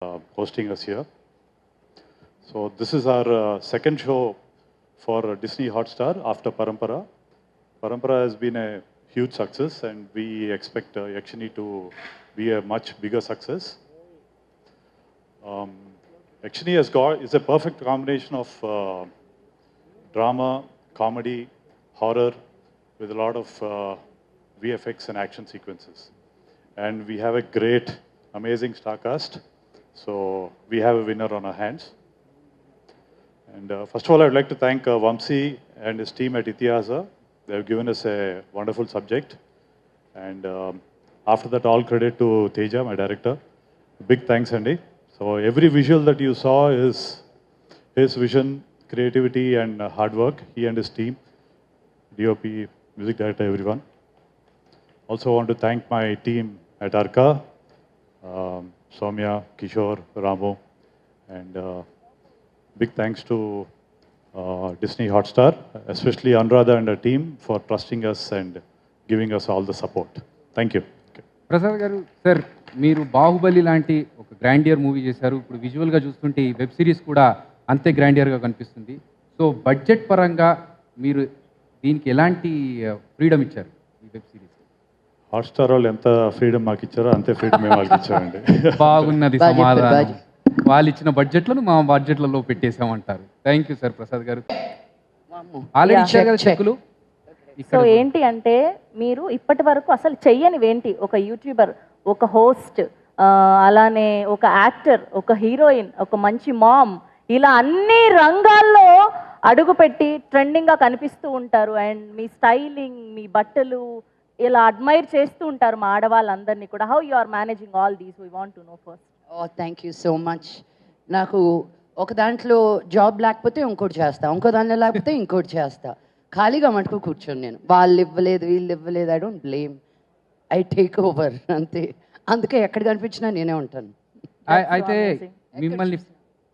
hosting us here. So this is our second show for Disney Hotstar after Parampara. Parampara has been a huge success, and we expect Yakshini to be a much bigger success. Yakshini is a perfect combination of drama, comedy, horror, with a lot of VFX and action sequences. And we have a great, amazing star cast. So we have a winner on our hands. And first of all, I would like to thank Vamsi and his team at Itihasa. They have given us a wonderful subject. And after that, all credit to Teja, my director. Big thanks, Andy. So every visual that you saw is his vision, creativity, and hard work. He and his team, DOP, music director, everyone. Also want to thank my team at Arka, Soumya, Kishore, Ramu, and big thanks to Disney Hotstar, especially Anuradha and her team for trusting us and giving us all the support. Thank you. Prasad గారు sir, మీరు బాహుబలి లాంటి ఒక grandeur movie చేశారు. ఇప్పుడు విజువల్గా చూస్తుంటే ఈ web series కూడా అంతే గ్రాండియర్గా కనిపిస్తుంది. సో బడ్జెట్ పరంగా మీరు దీనికి ఎలాంటి ఫ్రీడమ్ ఇచ్చారు ఈ వెబ్ సిరీస్? హాట్స్టార్ వాళ్ళు ఎంత ఫ్రీడమ్ మాకు ఇచ్చారో అంతే ఫ్రీడమ్ మేము వాళ్ళకి ఇచ్చామండి. బాగున్నది సమాధానం. వాళ్ళు ఇచ్చిన బడ్జెట్లను మా బడ్జెట్లలో పెట్టేసామంటారు. థ్యాంక్ యూ సార్ ప్రసాద్ గారు. ఆల్రెడీ ఇచ్చారు కదా చెక్కులు. సో ఏంటి అంటే మీరు ఇప్పటి వరకు అసలు చెయ్యనివేంటి? ఒక యూట్యూబర్, ఒక హోస్ట్, అలానే ఒక యాక్టర్, ఒక హీరోయిన్, ఒక మంచి మామ్, ఇలా అన్ని రంగాల్లో అడుగుపెట్టి ట్రెండింగ్గా కనిపిస్తూ ఉంటారు. అండ్ మీ స్టైలింగ్, మీ బట్టలు ఇలా అడ్మైర్ చేస్తూ ఉంటారు మా ఆడవాళ్ళందరినీ కూడా. How you are managing all these? We want to know first. Thank you so much. నాకు ఒక దాంట్లో జాబ్ లేకపోతే ఇంకోటి చేస్తా, ఇంకో దాంట్లో లేకపోతే ఇంకోటి చేస్తా. ఖాళీగా మటుకు కూర్చొని నేను వాళ్ళు ఇవ్వలేదు, వీళ్ళు ఇవ్వలేదు, I don't blame, I take over అంతే. అందుకే ఎక్కడ కనిపించినా నేనే ఉంటాను. అయితే మిమ్మల్ని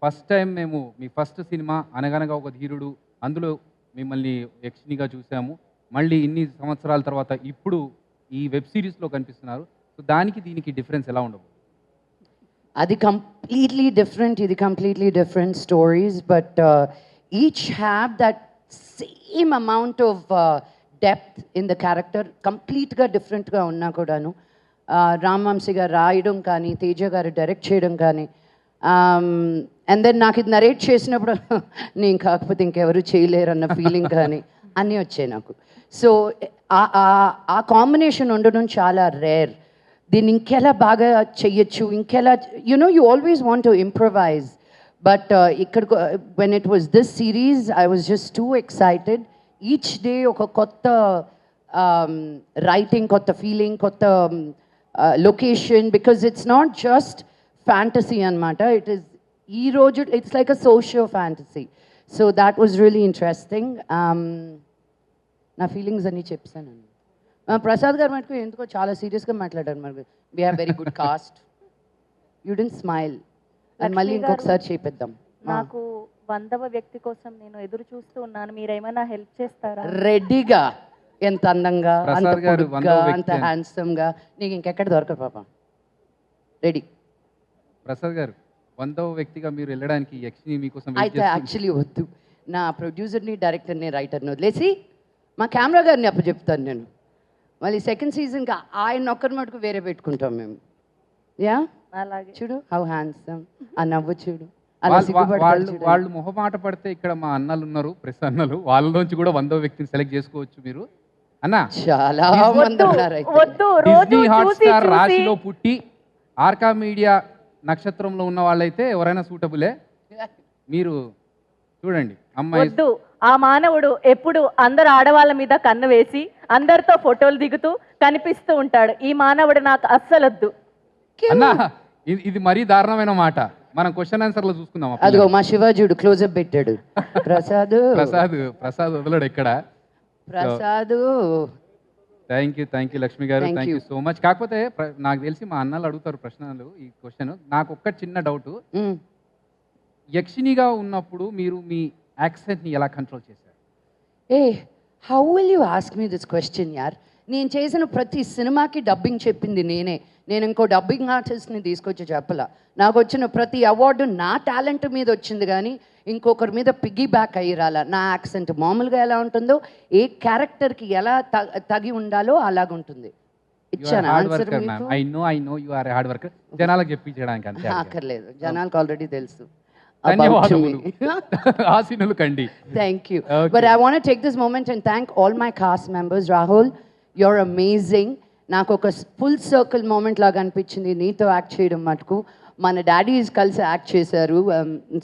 ఫస్ట్ టైం మేము మీ ఫస్ట్ సినిమా అనగనగా ఒక ధీరుడు, అందులో మిమ్మల్ని యక్షినిగా చూసాము. మళ్ళీ ఇన్ని సంవత్సరాల తర్వాత ఇప్పుడు ఈ వెబ్ సిరీస్లో కనిపిస్తున్నారు. సో దానికి దీనికి డిఫరెన్స్ ఎలా ఉండవు? అది కంప్లీట్లీ డిఫరెంట్, ఇది completely different stories, but each have that same amount of depth in the character. కంప్లీట్గా డిఫరెంట్గా ఉన్నా కూడాను రామ్వంశీ గారు రాయడం కానీ, తేజ గారు డైరెక్ట్ చేయడం కానీ, అండ్ దెన్ నాకు ఇది నరేట్ చేసినప్పుడు నేను కాకపోతే ఇంకెవరు చేయలేరన్న ఫీలింగ్ కానీ అన్నీ వచ్చాయి నాకు. సో ఆ కాంబినేషన్ ఉండడం చాలా రేర్. దీన్ని ఇంకెలా బాగా చెయ్యొచ్చు, ఇంకెలా you always want to improvise. But ఇక్కడ when it was this series I was just too excited. Each day ఒక కొత్త రైటింగ్, కొత్త ఫీలింగ్, కొత్త location, because it's not just fantasy అనమాట. ఇట్ ఈస్ ఈ రోజు it's like a socio fantasy. So that was really interesting. నా feelings అన్నీ చెప్పానండి. ప్రసాద్ గారు మటుకు ఎందుకో చాలా సీరియస్గా మాట్లాడారు. మరి we have very good cast. You didn't smile. మళ్ళీ ఇంకొకసారి చేపిద్దాం. నాకు 100వ వ్యక్తి కోసం నేను ఎదురు చూస్తూ ఉన్నాను. మీరేమైనా హెల్ప్ చేస్తారా? రెడీగా, ఎంత అందంగా, అంత పొడుగ్గా, అంత హ్యాండ్సమ్గా నీకు ఇంకెక్కడ దొరకదు పాప. రెడీ. ప్రసాద్ గారు 100వ వ్యక్తిగా మీరు వెళ్ళడానికి యక్షిని మీకోసం అయితే యాక్చువల్లీ వద్దు. నా ప్రొడ్యూసర్ని, డైరెక్టర్ని, రైటర్ని వదిలేసి మా కెమెరా గారిని అప్పచెప్తాను నేను. మళ్ళీ సెకండ్ సీజన్కి ఆయన ఒక్కరి మటుకు వేరే పెట్టుకుంటాం మేము. యా, అలాగే. చూడు హౌ హ్యాండ్సమ్, ఆ నవ్వు చూడు. వాళ్ళు మొహమాట పడితే ఇక్కడ మా అన్నలు ఉన్నారు, ప్రెస్ అన్నలు, వాళ్ళలోంచి కూడా 100వ వ్యక్తిని సెలెక్ట్ చేసుకోవచ్చు మీరు. అన్న చాలా మంది ఉన్నారు. డిస్నీ హాట్స్టార్ రాశిలో పుట్టి ఆర్కా మీడియా నక్షత్రంలో ఉన్న వాళ్ళైతే ఎవరైనా సూటబులే. మీరు చూడండి అమ్మాయి. ఆ మానవుడు ఎప్పుడు అందరు ఆడవాళ్ళ మీద కన్ను వేసి అందరితో ఫోటోలు దిగుతూ కనిపిస్తూ ఉంటాడు. ఈ మానవుడు నాకు అస్సలొద్దు. అన్నా ఇది మరీ దారుణమైన మాట. మనం క్వశ్చన్ ఆన్సర్ లో చూసుకుందాం. అదిగో మా శివాజీడు క్లోజప్ పెట్టాడు. ప్రసాద్ వదలడు ఎక్కడ. ప్రసాద్ థ్యాంక్ యూ లక్ష్మి గారు, థ్యాంక్ యూ సో మచ్. కాకపోతే నాకు తెలిసి మా అన్నలు అడుగుతారు ప్రశ్నలు ఈ క్వశ్చన్. నాకు ఒక్క చిన్న డౌట్, యక్షినిగా ఉన్నప్పుడు మీరు మీ యాక్సెంట్ ని ఎలా కంట్రోల్ చేశారు? How will you ask me this question యార్? నేను చేసిన ప్రతి సినిమాకి డబ్బింగ్ చెప్పింది నేనే. నేను ఇంకో డబ్బింగ్ ఆర్టిస్ట్ని తీసుకొచ్చి చెప్పలా. నాకు వచ్చిన ప్రతి అవార్డు నా టాలెంట్ మీద వచ్చింది కానీ ఇంకొకరి మీద పిగ్గీ బ్యాక్ అయ్యి రాలా. నా యాక్సెంట్ మామూలుగా ఎలా ఉంటుందో ఏ క్యారెక్టర్కి ఎలా తగి ఉండాలో అలాగుంటుంది. ఇచ్చాను ఆన్సర్ మీకు. I know you are hard worker. జనాలకు చెప్పించడానికి అంతే. అక్కర్లేదు, జనాలకు ఆల్రెడీ తెలుసు. ధన్యవాదములు. ఆశీనులు కండి. Thank you. But I want to take this moment and thank all my cast members. Rahul, you're amazing. నాకు ఒక ఫుల్ సర్కిల్ మూమెంట్ లాగా అనిపించింది నీతో యాక్ట్ చేయడం మటుకు. మన డాడీస్ కలిసి యాక్ట్ చేశారు,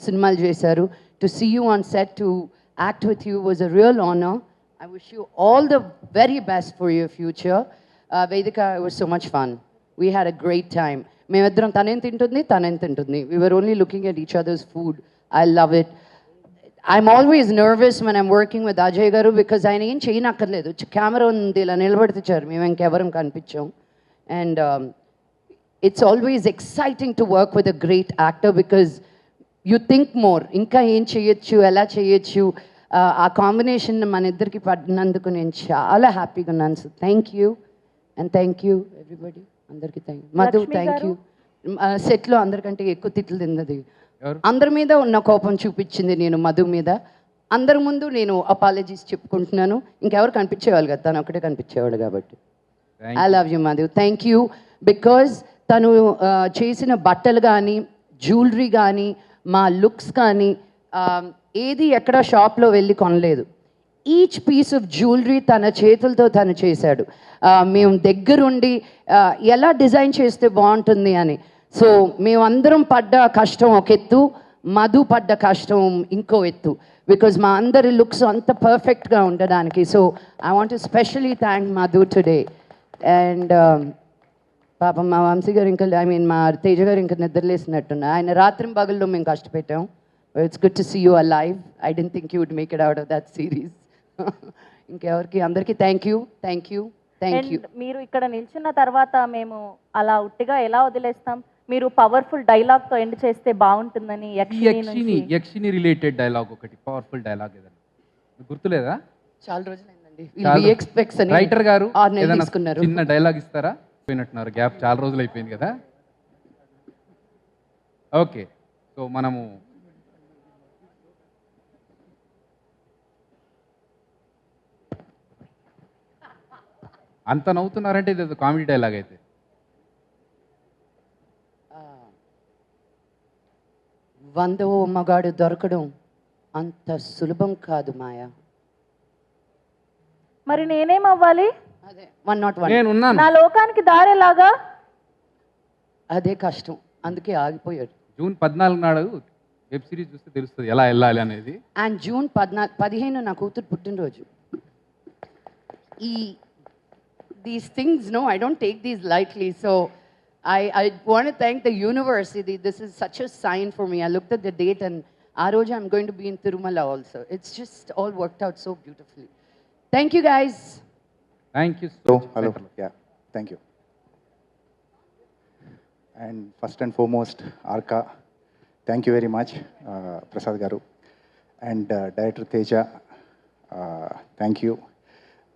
సినిమాలు చేశారు. To see you on set, to act with you was a real honour. I wish you all the very best for your future. Vedika, it was so much fun. We had a great time. మేమిద్దరం తనేం తింటుంది. We were only looking at each others food. I love it. I'm always nervous when I'm working with Ajay garu because ఆయన ఏం చేయనక్కర్లేదు. Camera ఉంది, ఇలా నిలబెడితే మేము ఇంకెవరం కనిపించాం. And it's always exciting to work with a great actor because you think more. ఇంకా ఏం చేయొచ్చు, ఎలా చేయొచ్చు. ఆ కాంబినేషన్ మన ఇద్దరికి పడినందుకు నేను చాలా హ్యాపీగా ఉన్నాను. So thank you and thank you everybody. అందరికీ thank you. Madhu, thank you. సెట్లో అందరికంటే ఎక్కువ తిట్లు తిన్నది, అందరి మీద ఉన్న కోపం చూపించింది నేను మధు మీద. అందరి ముందు నేను అపాలజీస్ చెప్పుకుంటున్నాను. ఇంకెవరు కనిపించేవాళ్ళు కదా, తను ఒకటే కనిపించేవాడు కాబట్టి. I love you Madhu. Thank you. Because తను చేసిన బట్టలు కానీ, జ్యువెలరీ కానీ, మా లుక్స్ కానీ ఏది ఎక్కడ షాప్లో వెళ్ళి కొనలేదు. ఈచ్ పీస్ ఆఫ్ జ్యువెలరీ తన చేతులతో తను చేశాడు. మేము దగ్గరుండి ఎలా డిజైన్ చేస్తే బాగుంటుంది అని. సో మేమందరం పడ్డ కష్టం ఒక ఎత్తు, మధు పడ్డ కష్టం ఇంకో ఎత్తు. బికాజ్ మా అందరి లుక్స్ అంత పర్ఫెక్ట్గా ఉండడానికి. So I want to specially thank Madhu today. And పాపం మా వంశీ గారు ఇంకా, మా తేజ గారు ఇంకా నిద్రలేసినట్టున్నా. ఆయన రాత్రి పగల్లో మేము కష్టపెట్టాం. It's good to see you alive. I don't think you would make it out of that series. ఇంకెవరికి అందరికీ థ్యాంక్ యూ. మీరు ఇక్కడ నిల్చున్న తర్వాత మేము అలా ఉట్టిగా ఎలా వదిలేస్తాం? మీరు పవర్ఫుల్ డైలాగ్ తో ఎండ్ చేస్తే బాగుంటుందని. యక్షిని రిలేటెడ్ డైలాగ్ ఒకటి, పవర్ఫుల్ డైలాగ్ ఏదైనా గుర్తులేదా? చాలా రోజులైందండి. రైటర్ గారు ఏదైనా చిన్న డైలాగ్ ఇస్తారా? పోయినట్టున్నారు, గ్యాప్ చాలా రోజులు అయిపోయింది కదా. ఓకే, సో మనము అంత నవ్వుతున్నారంటే ఇది కామెడీ డైలాగ్ అయితే. వందో మగాడు దొరకడం అంత సులభం కాదు మాయా. మరి నేనేమవ్వాలి? అదే 101. నా లోకానికి దారేలాగా అదే కష్టం, అందుకే ఆగిపోయాడు. జూన్ 14 నాడు వెబ్ సిరీస్ చూస్తే తెలుస్తుంది ఎలా వెళ్ళాలి అనేది. అండ్ జూన్ 15 నా కూతురు పుట్టినరోజు. These things, no, I don't take these lightly. So I want to thank the universe. This is such a sign for me. I looked at the date and Aroja, I'm going to be in Tirumala also. It's just all worked out so beautifully. Thank you guys. Thank you so much. Hello. Yeah, thank you. And first and foremost, Arka, thank you very much, Prasad Garu. And Director Teja, thank you.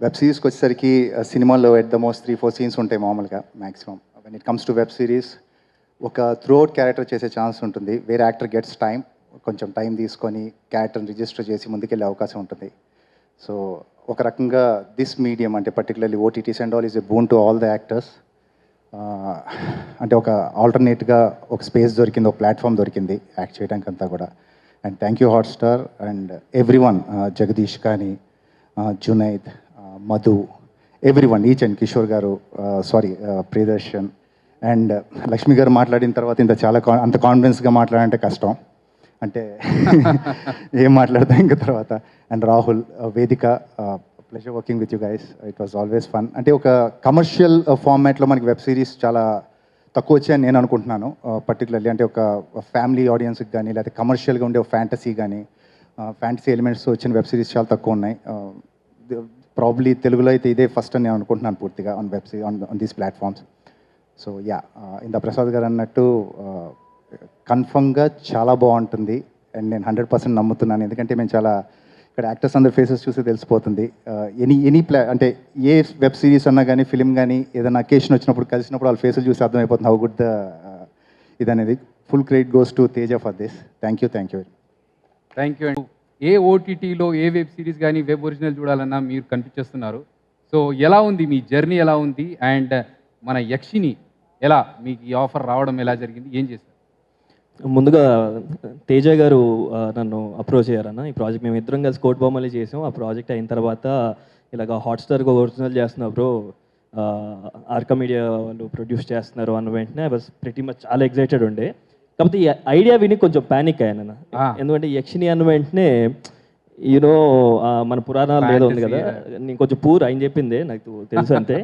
Web సిరీస్కి వచ్చేసరికి సినిమాలో at the most 3-4 scenes ఉంటాయి మామూలుగా maximum. When it comes to web series ఒక throughout character చేసే chance ఉంటుంది. వేరే actor gets time, కొంచెం టైం తీసుకొని క్యారెక్టర్ని రిజిస్టర్ చేసి ముందుకెళ్ళే అవకాశం ఉంటుంది. సో ఒక రకంగా దిస్ మీడియం అంటే particularly OTTs and all is a boon to all the actors. అంటే ఒక ఆల్టర్నేట్గా ఒక స్పేస్ దొరికింది, ఒక ప్లాట్ఫామ్ దొరికింది యాక్ట్ చేయడానికి అంతా కూడా. And thank you Hotstar and every one, Jagadish కానీ, Junaid, Madhu, everyone, each and Kishore garu, Priyadarshan and Lakshmi గారు మాట్లాడిన తర్వాత ఇంత చాలా అంత కాన్ఫిడెన్స్గా మాట్లాడంటే కష్టం, అంటే ఏం మాట్లాడతాం ఇంకా తర్వాత. అండ్ రాహుల్, వేదిక, pleasure working with you guys. It was always fun. అంటే ఒక కమర్షియల్ ఫార్మాట్లో మనకి వెబ్ సిరీస్ చాలా తక్కువ వచ్చాయని నేను అనుకుంటున్నాను. పర్టికులర్లీ అంటే ఒక ఫ్యామిలీ ఆడియన్స్కి కానీ లేకపోతే కమర్షియల్గా ఉండే ఒక ఫ్యాంటసీ కానీ ఫ్యాంటసీ ఎలిమెంట్స్ వచ్చిన వెబ్ సిరీస్ చాలా తక్కువ ఉన్నాయి. ప్రాబ్లీ తెలుగులో అయితే ఇదే ఫస్ట్ అని నేను అనుకుంటున్నాను పూర్తిగా on web series on these platforms. So yeah, ఇంత ప్రసాద్ గారు అన్నట్టు కన్ఫర్మ్గా చాలా బాగుంటుంది అండ్ నేను 100% నమ్ముతున్నాను. ఎందుకంటే మేము చాలా ఇక్కడ యాక్టర్స్ అందరి ఫేసెస్ చూసి తెలిసిపోతుంది. ఎనీ అంటే ఏ వెబ్ సిరీస్ అన్నా కానీ ఫిలిం కానీ ఏదైనా అకేషన్ వచ్చినప్పుడు కలిసినప్పుడు వాళ్ళ ఫేసెస్ చూసి అర్థమైపోతుంది హౌ గుడ్ ద ఇదనేది. Full credit goes to Teja for this. Thank you thank you అండి. ఏ ఓటీటీలో ఏ వెబ్ సిరీస్ కానీ వెబ్ ఒరిజినల్ చూడాలన్నా మీరు కనిపించేస్తున్నారు. సో ఎలా ఉంది మీ జర్నీ, ఎలా ఉంది, అండ్ మన యక్షిని ఎలా మీకు ఈ ఆఫర్ రావడం ఎలా జరిగింది, ఏం చేశారు? ముందుగా తేజ గారు నన్ను అప్రోచ్ అయ్యారన్న. ఈ ప్రాజెక్ట్ మేము ఇద్దరం కలిసి కోట్ బొమ్మలు చేసాం. ఆ ప్రాజెక్ట్ అయిన తర్వాత ఇలాగ హాట్స్టార్గా ఒరిజినల్ చేస్తున్నా బ్రో, ఆర్కా మీడియా వాళ్ళు ప్రొడ్యూస్ చేస్తున్నారు అన్న వెంటనే బస్ ప్రిటీ మచ్ చాలా ఎక్సైటెడ్ ఉండే. కాకపోతే ఈ ఐడియా విని కొంచెం ప్యానిక్ అయ్యాను. ఎందుకంటే యక్షిని అన్న వెంటనే యూనో మన పురాణాలు ఏదో ఉంది కదా, నేను కొంచెం పూర్ ఆయన చెప్పిందే నాకు తెలుసు అంతే.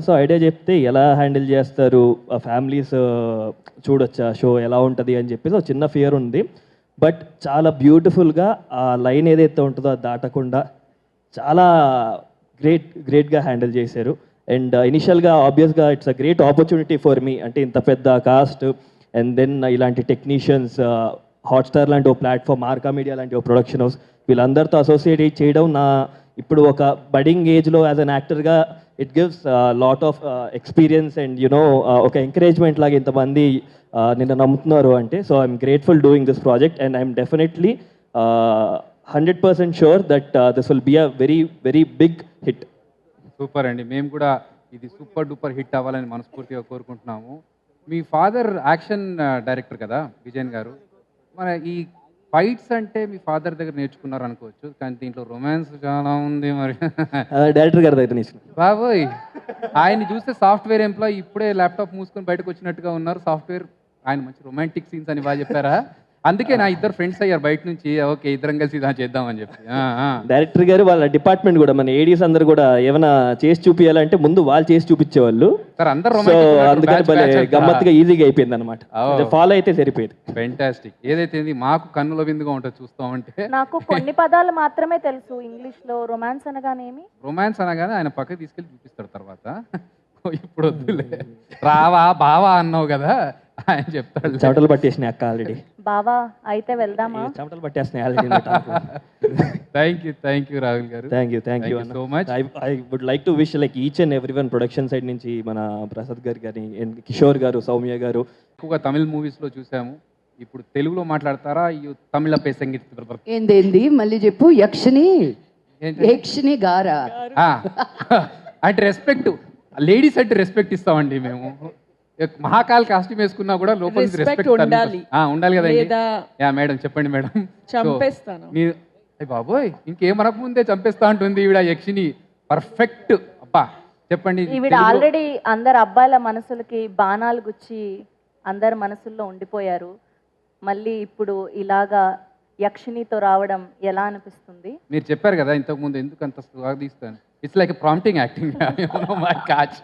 సో ఐడియా చెప్తే ఎలా హ్యాండిల్ చేస్తారు, ఫ్యామిలీస్ చూడొచ్చా షో ఎలా ఉంటుంది అని చెప్పేసి ఒక చిన్న ఫియర్ ఉంది. బట్ చాలా బ్యూటిఫుల్గా ఆ లైన్ ఏదైతే ఉంటుందో అది దాటకుండా చాలా గ్రేట్గా హ్యాండిల్ చేశారు. అండ్ ఇనిషియల్గా ఆబ్వియస్గా it's a great opportunity for me, అంటే ఇంత పెద్ద కాస్ట్ అండ్ దెన్ ఇలాంటి టెక్నీషియన్స్, హాట్స్టార్ లాంటి ఓ ప్లాట్ఫామ్, ఆర్కా మీడియా లాంటి ఓ ప్రొడక్షన్ హౌస్, వీళ్ళందరితో అసోసియేట్ చేయడం నా ఇప్పుడు ఒక బడింగ్ ఏజ్లో యాజ్ అన్ యాక్టర్గా it gives lot of experience and you know ఒక ఎంకరేజ్మెంట్ లాగా ఇంతమంది నిన్న నమ్ముతున్నారు అంటే. So I'm grateful doing this project and I'm definitely 100% sure that this will be a very very big hit. Super అండి, మేము కూడా ఇది సూపర్ డూపర్ హిట్ అవ్వాలని మనస్ఫూర్తిగా కోరుకుంటున్నాము. మీ ఫాదర్ యాక్షన్ డైరెక్టర్ కదా విజయన్ గారు, మన ఈ ఫైట్స్ అంటే మీ ఫాదర్ దగ్గర నేర్చుకున్నారు అనుకోవచ్చు, కానీ దీంట్లో రొమాన్స్ చాలా ఉంది. మరి డైరెక్టర్ గారి దగ్గర నేర్చుకున్నాను బాబోయ్, ఆయన్ని చూస్తే సాఫ్ట్వేర్ ఎంప్లాయీ ఇప్పుడే ల్యాప్టాప్ మూసుకొని బయటకు వచ్చినట్టుగా ఉన్నారు. సాఫ్ట్వేర్ ఆయన మంచి రొమాంటిక్ సీన్స్ అని బాగా చెప్పారా? అందుకే నా ఇద్దరు ఫ్రెండ్స్ అయ్యారు బయట నుంచి, ఓకే ఇద్దరం కలిసి ఇలా చేద్దామని చెప్పి. డైరెక్టర్ గారు వాళ్ళ డిపార్ట్మెంట్ కూడా మన ఏడీస్ అందరు కూడా ఏమైనా చేసి చూపించాలంటే ముందు వాళ్ళు చేసి చూపించేవాళ్ళు. సో అందుకని గమ్మత్తుగా ఈజీగా అయిపోయింది అనమాట, ఫాలో అయితే సరిపోయింది. ఫెంటాస్టిక్. ఏదైతే మాకు కన్నుల విందుగా ఉంటుంది చూస్తామంటే. నాకు కొన్ని పదాలు మాత్రమే తెలుసు ఇంగ్లీష్ లో. రొమాన్స్ అనగానేమి? రొమాన్స్ అనగానే ఆయన పక్కకి తీసుకెళ్ళి చూపిస్తాడు తర్వాత. ఇప్పుడు వద్దులే, రావా బావా అన్నావు కదా, ఆయన చెప్తాడు. చెమటలు పట్టేసినాయి అక్క ఆల్రెడీ. బావా అయితే వెళ్దామా? చెమటలు పట్టేసినాయి ఆల్రెడీ. థ్యాంక్ యూ రాహుల్ గారు. Thank you so much. I would like to wish like each and every one production side నుంచి మన ప్రసాద్ గారు కానీ, కిషోర్ గారు, సౌమ్య గారు. ఎక్కువగా తమిళ మూవీస్లో చూసాము, ఇప్పుడు తెలుగులో మాట్లాడతారా? తమిళ పే సంగీత ఏంది మళ్ళీ చెప్పు. యక్షిని గారా అంటే రెస్పెక్ట్, లేడీస్ అంటే రెస్పెక్ట్ ఇస్తామండి మేము. మహాకాల్ కాస్ట్యూమ్ వేసుకున్నా కూడా లోపల రెస్పెక్ట్ ఉండాలి కదండి. యా మేడం చెప్పండి మేడం. చంపేస్తాను మీరు బాబోయ్ ఇంకేమనక ముందే చంపేస్తా అంటుంది ఈవిడ యక్షిని. పర్ఫెక్ట్. అబ్బా చెప్పండి. ఈవిడ ఆల్రెడీ అందరు అబ్బాయిల మనసులకి బాణాలు గుచ్చి అందరి మనసుల్లో ఉండిపోయారు. మళ్ళీ ఇప్పుడు ఇలాగా యక్షినితో రావడం ఎలా అనిపిస్తుంది? మీరు చెప్పారు కదా ఇంతకుముందు ఎందుకు అంత స్వాగతిస్తాను, it's like prompting acting my catch.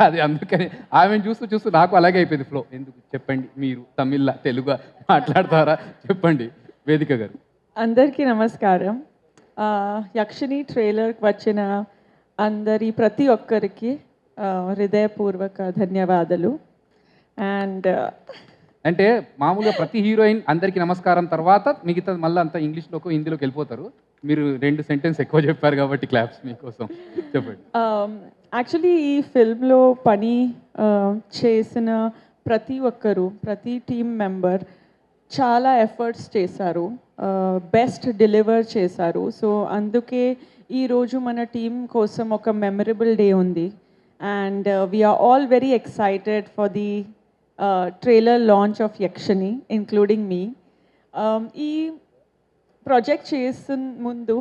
అది అందుకని ఆమెను చూస్తూ నాకు అలాగే అయిపోయింది ఫ్లో. ఎందుకు చెప్పండి, మీరు తమిళ తెలుగు మాట్లాడతారా చెప్పండి వేదిక గారు. అందరికీ నమస్కారం. యక్షిని ట్రైలర్కి వచ్చిన ప్రతి ఒక్కరికి హృదయపూర్వక ధన్యవాదాలు. అండ్ అంటే మామూలుగా ప్రతి హీరోయిన్ అందరికీ నమస్కారం తర్వాత మిగతా మళ్ళీ అంతా ఇంగ్లీష్లోకి హిందీలోకి వెళ్ళిపోతారు. మీరు 2 సెంటెన్స్ ఎక్కువ చెప్పారు కాబట్టి క్లాప్స్ మీకోసం. చెప్పండి. యాక్చువల్లీ ఈ ఫిల్మ్లో పని చేసిన ప్రతి ఒక్కరు, ప్రతి టీమ్ మెంబర్ చాలా ఎఫర్ట్స్ చేశారు, బెస్ట్ డెలివర్ చేశారు. సో అందుకే ఈరోజు మన టీం కోసం ఒక మెమరబుల్ డే ఉంది. And we are all very excited for the trailer launch of Yakshini, including me. ఈ ప్రాజెక్ట్ చేసిన ముందు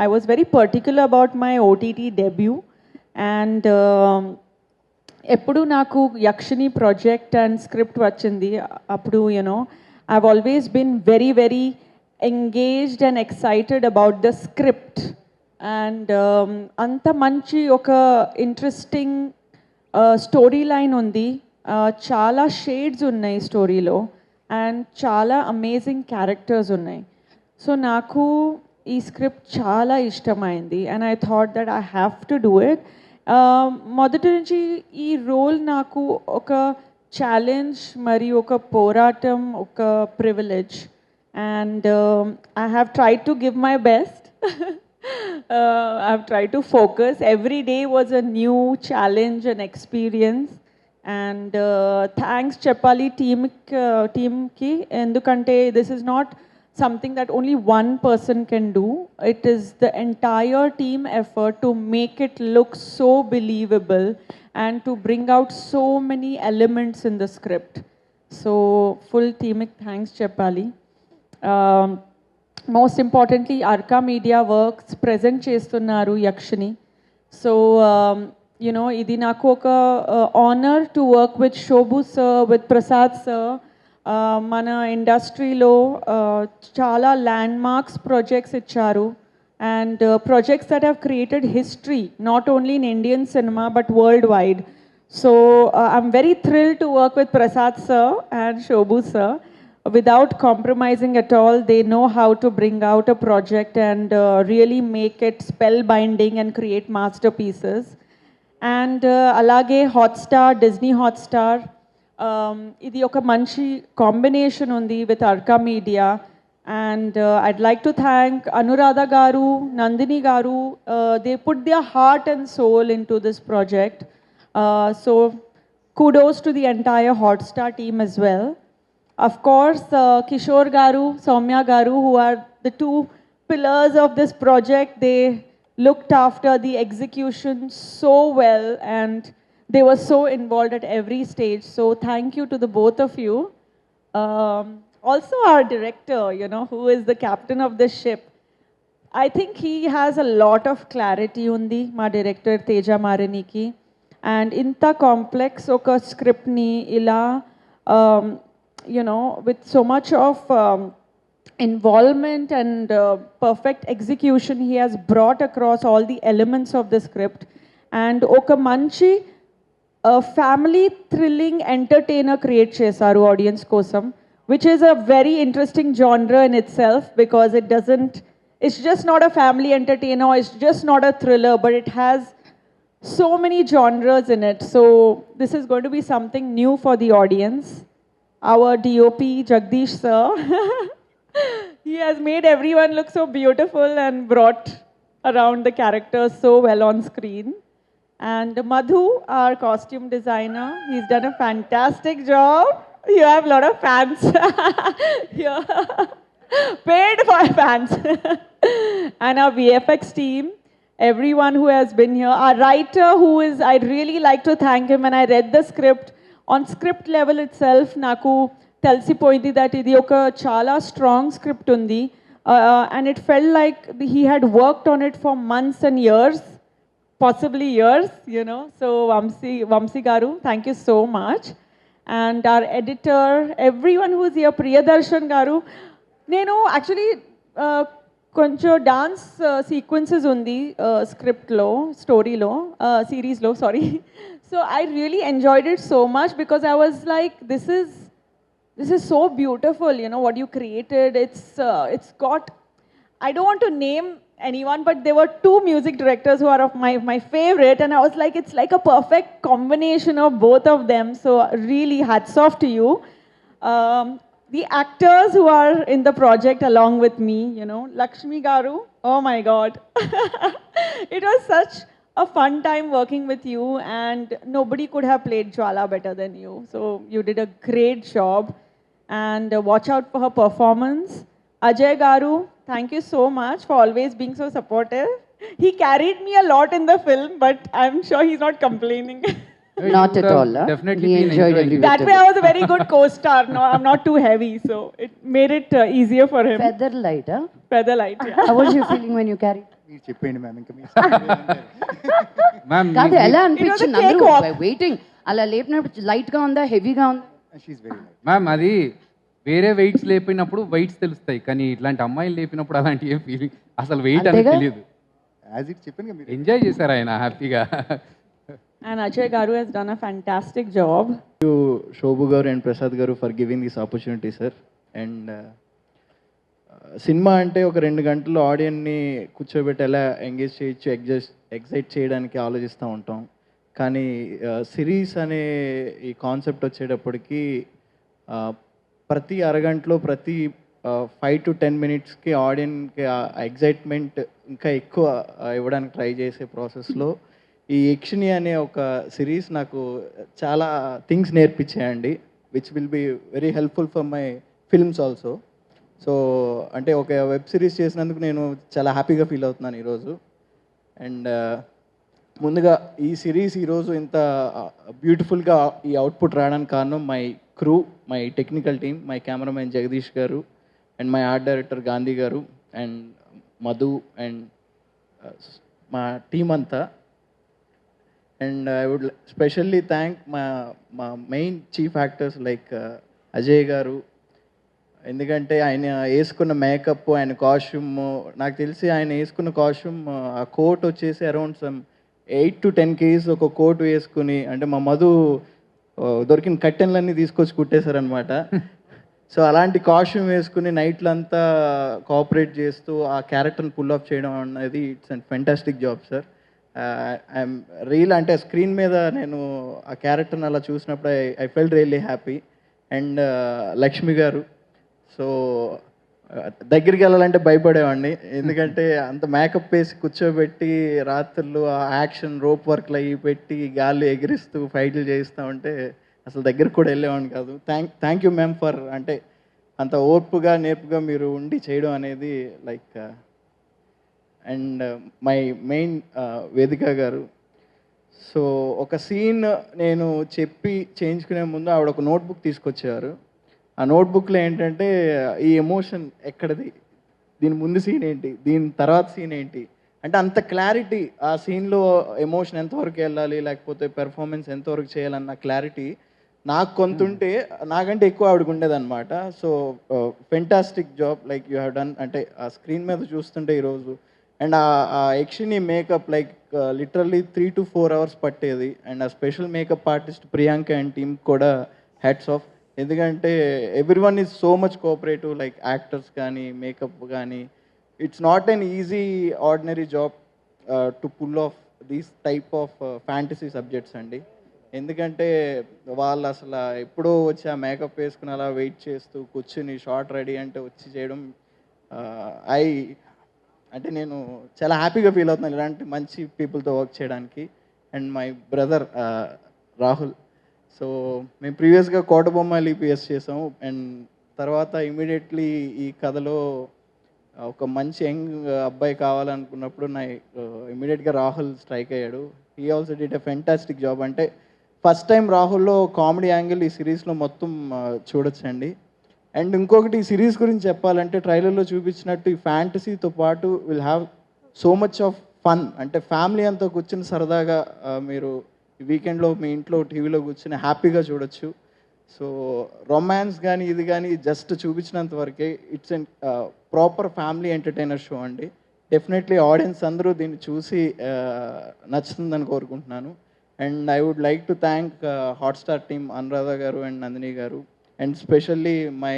I was very particular about my OTT debut. And ఎప్పుడు నాకు యక్షిని ప్రాజెక్ట్ అండ్ స్క్రిప్ట్ వచ్చింది అప్పుడు I've always been very very engaged and excited about the script. And అంత మంచి ఒక ఇంట్రెస్టింగ్ స్టోరీ లైన్ ఉంది, చాలా షేడ్స్ ఉన్నాయి స్టోరీలో, అండ్ చాలా అమేజింగ్ క్యారెక్టర్స్ ఉన్నాయి. సో నాకు ఈ స్క్రిప్ట్ చాలా ఇష్టమైంది and I thought that I have to do it. మొదటి నుంచి ఈ రోల్ నాకు ఒక ఛాలెంజ్ మరియు ఒక పోరాటం, ఒక privilege. and I have tried to give my best. I've tried to focus. Every day was a new challenge and experience. And thanks Chepali team ki endukante this is not something that only one person can do. It is the entire team effort to make it look so believable and to bring out so many elements in the script. So full teamic thanks Chepali. Most importantly, Arka Media Works present చేస్తున్నారు Yakshini. So you know, ఇది నాకు ఒక honor to work with Shobhu sir, with Prasad sir. మన ఇండస్ట్రీలో చాలా landmarks projects ఇచ్చారు and projects that have created history not only in Indian cinema but world wide. So I'm very thrill to work with Prasad sir and Shobu sir. Without compromising at all, they know how to bring out a project and really make it spellbinding and create masterpieces. And alage Hotstar, Disney Hotstar, ఇది ఒక మంచి combination ఉంది with Arka media. And I'd like to thank Anuradha గారు, నందిని గారు. They put their heart and soul into this project. So kudos to the entire Hotstar team as well. Of course, Kishore Garu, Soumya Garu, who are the two pillars of this project, they looked after the execution so well and they were so involved at every stage. So thank you to the both of you. Also our director, you know, who is the captain of the ship. I think he has a lot of clarity undi, my director Teja Mariniki. And inta complex oka script ni ila you know, with so much of involvement and perfect execution, he has brought across all the elements of the script. And oka manchi family thrilling entertainer create chesaru audience kosam, which is a very interesting genre in itself because it doesn't, it's just not a family entertainer, it's just not a thriller, but it has so many genres in it. So this is going to be something new for the audience. Our DOP, Jagdish sir, he has made everyone look so beautiful and brought around the characters so well on screen. And Madhu, our costume designer, he's done a fantastic job. You have a lot of fans here. Paid for fans. And our VFX team, everyone who has been here. Our writer, who is, I'd really like to thank him. When I read the script, on script level itself, naku telsipoindi that idi oka chala strong script undi, and it felt like he had worked on it for months and years, possibly years, you know. So Vamsi Garu, thank you so much. And our editor, everyone who is here, Priyadarshan Garu. Nenu actually కొంచెం dance sequences ఉంది స్క్రిప్ట్లో, స్టోరీలో, సిరీస్లో, sorry. So I really enjoyed it so much because I was like this is so beautiful, you know, what you created. It's got, I don't want to name anyone, but there were two music directors who are of my favorite, and I was like, it's like a perfect combination of both of them. So really hats off to you. The actors who are in the project along with me, you know, Lakshmi Garu, oh my God. It was such a fun time working with you, and nobody could have played Jwala better than you. So you did a great job, and watch out for her performance. Ajay Garu, thank you so much for always being so supportive. He carried me a lot in the film, but I'm sure he's not complaining. Not at all. Definitely He been enjoyed enjoying every it. bit That of way it. I was a very good co-star. No, I'm not too heavy, so it made it easier for him. Feather light, huh? Feather light, yeah. How was you feeling when you carried? మీరు చెప్పండి ma'am, ఇంకా మీరు ma'am కాదు, ఎలా It was a అనిపించింది cake అందరూ walk. Waiting అలా లేపినప్పుడు లైట్గా ఉందా, హెవీగా ఉందా? She is very light. మ్యామ్ అది వేరే వెయిట్స్ లేపినప్పుడు వెయిట్స్ తెలుస్తాయి, కానీ ఇట్లాంటి అమ్మాయిలు లేపినప్పుడు అలాంటి ఏ ఫీలింగ్, అసలు వెయిట్ అనేది అంతేగా? తెలియదు. యాజ్ ఇట్ చెప్పాను కదా మీరు. ఎంజాయ్ చేశారు ఆయన హ్యాపీగా. And Ajay Garu has done a fantastic job. Shobhu Garu and Prasad Garu for giving this opportunity, sir. And cinema అంటే ఒక 2 గంటలు ఆడియన్ని కూర్చోబెట్టి ఎలా ఎంగేజ్ చేయొచ్చు, ఎగ్జైట్ చేయడానికి ఆలోచిస్తూ ఉంటాం. కానీ సిరీస్ అనే ఈ కాన్సెప్ట్ వచ్చేటప్పటికి ప్రతి అరగంటలో ప్రతి 5 to 10 మినిట్స్కి ఆడియన్కి ఆ ఎగ్జైట్మెంట్ ఇంకా ఎక్కువ ఇవ్వడానికి ట్రై చేసే ప్రాసెస్లో ఈ యక్షిని అనే ఒక సిరీస్ నాకు చాలా థింగ్స్ నేర్పించాయండి, which will be very helpful for my films also. So అంటే ఒక వెబ్ సిరీస్ చేసినందుకు నేను చాలా హ్యాపీగా ఫీల్ అవుతున్నాను ఈరోజు. అండ్ ముందుగా ఈ సిరీస్ ఈరోజు ఇంత బ్యూటిఫుల్గా ఈ అవుట్పుట్ రావడానికి కారణం my crew, my technical team, my cameraman Jagadish garu, and my art director Gandhi garu, and Madhu, and మా టీం అంతా. And I would specially thank మా main chief actors like Ajay garu. ఎందుకంటే ఆయన వేసుకున్న మేకప్, ఆయన కాస్ట్యూమ్, నాకు తెలిసి ఆయన వేసుకున్న కాస్ట్యూమ్ ఆ కోట్ వచ్చేసి అరౌండ్ సమ్ 8 to 10 kgs ఒక కోట్ వేసుకుని, అంటే మా మధు దొరికిన కట్టెన్లన్నీ తీసుకొచ్చి కుట్టేశారనమాట. సో అలాంటి కాస్ట్యూమ్ వేసుకుని నైట్లంతా కోఆపరేట్ చేస్తూ ఆ క్యారెక్టర్ని పుల్ ఆఫ్ చేయడం అనేది it's and fantastic job sir. I'm real అంటే స్క్రీన్ మీద నేను ఆ క్యారెక్టర్ని అలా చూసినప్పుడు I felt really happy. And Lakshmi గారు, సో దగ్గరికి వెళ్ళాలంటే భయపడేవాడిని, ఎందుకంటే అంత మేకప్ వేసి కూర్చోబెట్టి రాత్రులు ఆ యాక్షన్ రోప్ వర్క్లు అవి పెట్టి గాలి ఎగిరిస్తూ ఫైట్లు చేస్తూ ఉంటే అసలు దగ్గరికి కూడా వెళ్ళేవాడిని కాదు. థ్యాంక్ యూ మ్యామ్ ఫర్, అంటే అంత ఓర్పుగా నేర్పుగా మీరు ఉండి చేయడం అనేది లైక్. అండ్ మై మెయిన్ వేదిక గారు. సో ఒక సీన్ నేను చెప్పి చేయించుకునే ముందు ఆవిడ ఒక నోట్బుక్ తీసుకొచ్చేవారు. ఆ నోట్బుక్లో ఏంటంటే ఈ ఎమోషన్ ఎక్కడిది, దీని ముందు సీన్ ఏంటి, దీని తర్వాత సీన్ ఏంటి, అంటే అంత క్లారిటీ ఆ సీన్లో ఎమోషన్ ఎంతవరకు వెళ్ళాలి, లేకపోతే పెర్ఫార్మెన్స్ ఎంతవరకు చేయాలన్న క్లారిటీ నాకు కొంత ఉంటే నాకంటే ఎక్కువ ఆవిడకు ఉండేదన్నమాట. So fantastic job like you have done. అంటే ఆ స్క్రీన్ మీద చూస్తుంటే ఈరోజు, అండ్ ఆ యక్షిని makeup like literally 3 to 4 hours పట్టేది. అండ్ ఆ special makeup artist Priyanka and team కూడా హ్యాట్స్ ఆఫ్, ఎందుకంటే every one is so much cooperative, like actors కానీ మేకప్ కానీ. It's not an easy ordinary job to pull off these type of fantasy subjects అండి. ఎందుకంటే వాళ్ళు అసలు ఎప్పుడో వచ్చి ఆ మేకప్ వేసుకుని అలా వెయిట్ చేస్తూ కూర్చుని షార్ట్ రెడీ అంటే వచ్చి చేయడం, అంటే నేను చాలా హ్యాపీగా ఫీల్ అవుతున్నాను ఇలాంటి మంచి పీపుల్తో వర్క్ చేయడానికి. And my brother Rahul. So మేము ప్రీవియస్గా కోటబొమ్మాలి పిఎస్ చేసాము, అండ్ తర్వాత ఇమీడియట్లీ ఈ కథలో ఒక మంచి యంగ్ అబ్బాయి కావాలనుకున్నప్పుడు ఇమీడియట్గా రాహుల్ స్ట్రైక్ అయ్యాడు. He also did a fantastic job. అంటే ఫస్ట్ టైం రాహుల్లో కామెడీ యాంగిల్ ఈ సిరీస్లో మొత్తం చూడొచ్చండి. అండ్ ఇంకొకటి ఈ సిరీస్ గురించి చెప్పాలంటే ట్రైలర్లో చూపించినట్టు ఈ ఫ్యాంటసీతో పాటు will have so much of fun. అంటే ఫ్యామిలీ అంతా కూర్చుని సరదాగా మీరు వీకెండ్లో మీ ఇంట్లో టీవీలో కూర్చుని హ్యాపీగా చూడొచ్చు. సో రొమాన్స్ కానీ ఇది కానీ జస్ట్ చూపించినంత వరకే. It's and proper family entertainer show అండి. డెఫినెట్లీ ఆడియన్స్ అందరూ దీన్ని చూసి నచ్చుతుందని కోరుకుంటున్నాను. And I would like to thank Hotstar team Anuradha గారు అండ్ నందిని గారు, అండ్ స్పెషల్లీ మై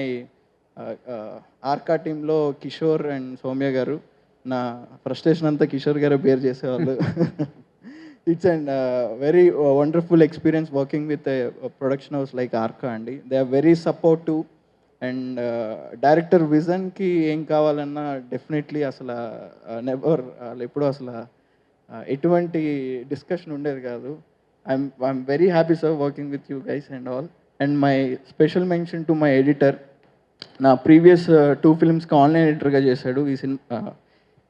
ఆర్కా టీంలో కిషోర్ అండ్ సౌమ్య గారు. నా ఫ్రస్ట్రేషన్ అంతా కిషోర్ గారు బేర్ చేసేవాళ్ళు. It's and very wonderful experience working with production house like Arka అండి. They are very supportive. And director విజన్కి ఏం కావాలన్నా డెఫినెట్లీ అసలు నెవర్ ఎప్పుడూ అసలు ఎటువంటి డిస్కషన్ ఉండేది కాదు. I'm very happy sir working with you guys and all. And my special mention to my editor. నా ప్రీవియస్ 2 ఫిల్మ్స్కి ఆన్లైన్ ఎడిటర్గా చేశాడు.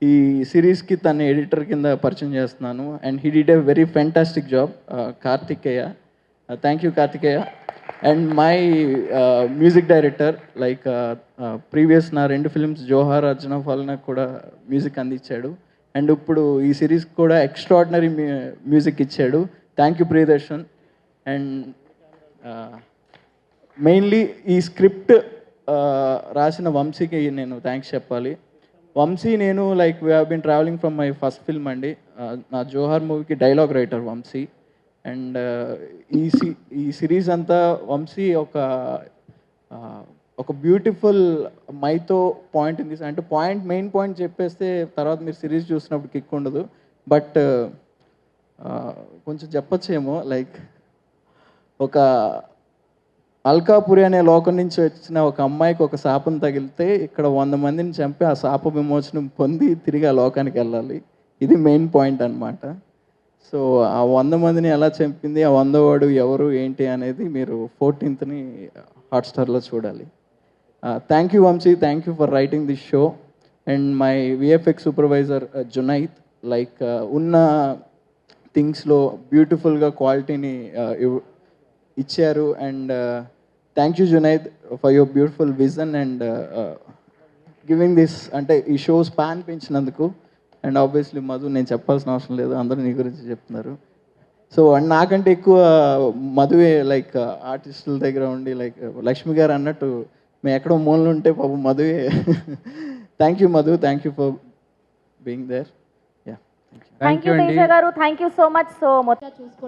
ఈ సిరీస్కి తన ఎడిటర్ కింద పరిచయం చేస్తున్నాను. And he did a very fantastic job, Karthikeya. Thank you Karthikeya. And my music director like previous నా 2 ఫిల్మ్స్ జోహార్ అర్జున ఫాల్నాకు కూడా మ్యూజిక్ అందించాడు. అండ్ ఇప్పుడు ఈ సిరీస్కి కూడా ఎక్స్ట్రాడినరీ మ్యూజిక్ ఇచ్చాడు. Thank you Priyadarshan. And mainly ఈ స్క్రిప్ట్ రాసిన వంశీకి నేను థ్యాంక్స్ చెప్పాలి. వంశీ నేను like we have been travelling from my first film అండి. నా జోహార్ మూవీకి డైలాగ్ రైటర్ వంశీ. అండ్ ఈ సిరీస్ అంతా వంశీ ఒక బ్యూటిఫుల్ మైతో పాయింట్ ఇన్ దిస్. అంటే మెయిన్ పాయింట్ చెప్పేస్తే తర్వాత మీరు సిరీస్ చూసినప్పుడు కిక్ ఉండదు, బట్ కొంచెం చెప్పచ్చేమో. లైక్ ఒక అల్కాపురి అనే లోకం నుంచి వచ్చిన ఒక అమ్మాయికి ఒక శాపం తగిలితే ఇక్కడ 100 మందిని చంపి ఆ శాప విమోచనం పొంది తిరిగి ఆ లోకానికి వెళ్ళాలి. ఇది మెయిన్ పాయింట్ అన్నమాట. సో ఆ 100 మందిని ఎలా చంపింది, ఆ 100 వాడు ఎవరు ఏంటి అనేది మీరు 14th హాట్స్టార్లో చూడాలి. Thank you Vamsi, thank you for writing this show and my VFX supervisor Junaid. Like ఉన్న థింగ్స్లో బ్యూటిఫుల్గా క్వాలిటీని ఇచ్చారు. And thank you Junaid for your beautiful vision and giving this, అంటే ఈ షో స్పాన్ పెంచినందుకు. అండ్ ఆబ్వియస్లీ మధు, నేను చెప్పాల్సిన అవసరం లేదు, అందరూ నీ గురించి చెప్తున్నారు. సో అండ్ నాకంటే ఎక్కువ మధువే లైక్ ఆర్టిస్టుల దగ్గర ఉండి, లైక్ లక్ష్మి గారు అన్నట్టు మేము ఎక్కడో మూలలు ఉంటే పాపం మధువే. Thank you Madhu, thank you for being there. Thank you Teja garu, thank you so much. So మొత్తం చూసుకోండి.